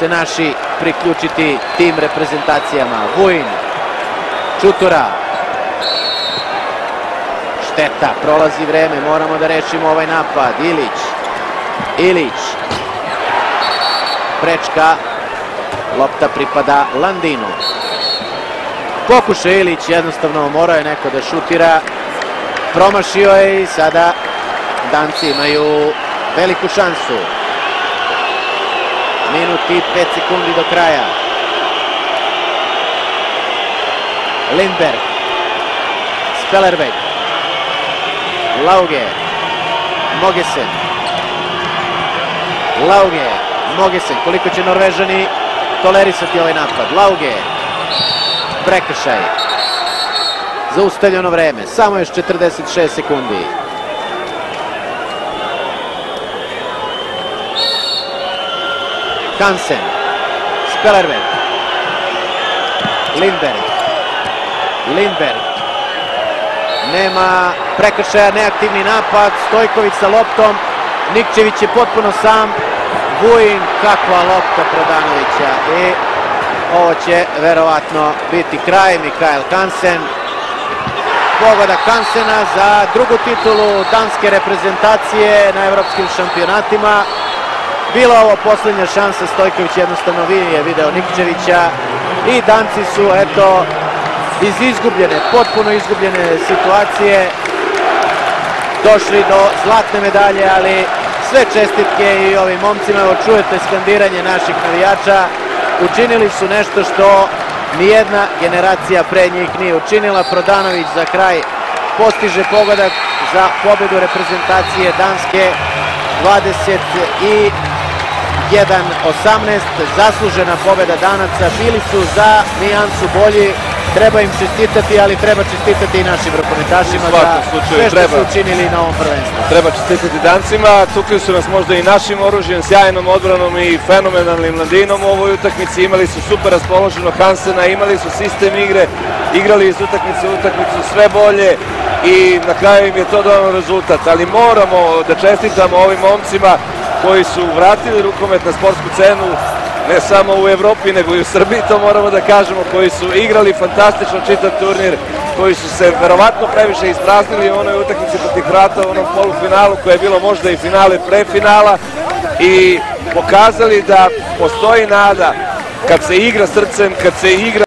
se naši priključiti tim reprezentacijama. Vujin, Čutura. Šteta, prolazi vreme, moramo da rešimo ovaj napad. Ilić. Prečka, lopta pripada Landinu. Pokušao Ilić, jednostavno morao je neko da šutira. Promašio je i sada Danci imaju veliku šansu. Minut i 5 sekundi do kraja. Lindberg. Spelerbeck. Lauge. Mogesen. Koliko će Norvežani tolerisati ovaj napad? Lauge. Prekršaj. Zaustavljeno vreme. Samo još 46 sekundi. Hansen. Spelerbeck. Lindberg. Nema prekršaja, neaktivni napad. Stojković sa loptom. Nikčević je potpuno sam. Vujin, kakva lopta Prodanovića. I ovo će verovatno biti kraj. Mikael Hansen. Pogodak Hansena za drugu titulu danske reprezentacije na evropskim šampionatima. Bila ovo posljednja šansa, Stojković jednostavno nije video Nikčevića i Danci su, eto, iz potpuno izgubljene situacije došli do zlatne medalje, ali sve čestitke i ovim momcima. Evo čujete skandiranje naših navijača. Učinili su nešto što nijedna generacija pre njih nije učinila. Prodanović za kraj postiže pogodak za pobedu reprezentacije Danske 21-18. Zaslužena pobeda Danaca. Bili su za nijansu bolji. Treba im čestitati, ali treba čestitati i našim rukometašima za sve što su učinili na ovom prvenstvu. Treba čestitati Dancima, tukli su nas možda i našim oružjem, sjajnom odbranom i fenomenalnim Landinom u ovoj utakmici. Imali su super raspoloženo Hansena, imali su sistem igre, igrali iz utakmice u utakmicu sve bolje i na kraju im je to donalo rezultat. Ali moramo da čestitamo ovim momcima koji su vratili rukomet na sportsku scenu, ne samo u Evropi, nego i u Srbiji, to moramo da kažemo, koji su igrali fantastično čitav turnir, koji su se verovatno previše ispraznili u onoj utakmici protiv Hrvata u onom polufinalu, koje je bilo možda i finale pre finala, i pokazali da postoji nada kad se igra srcem, kad se igra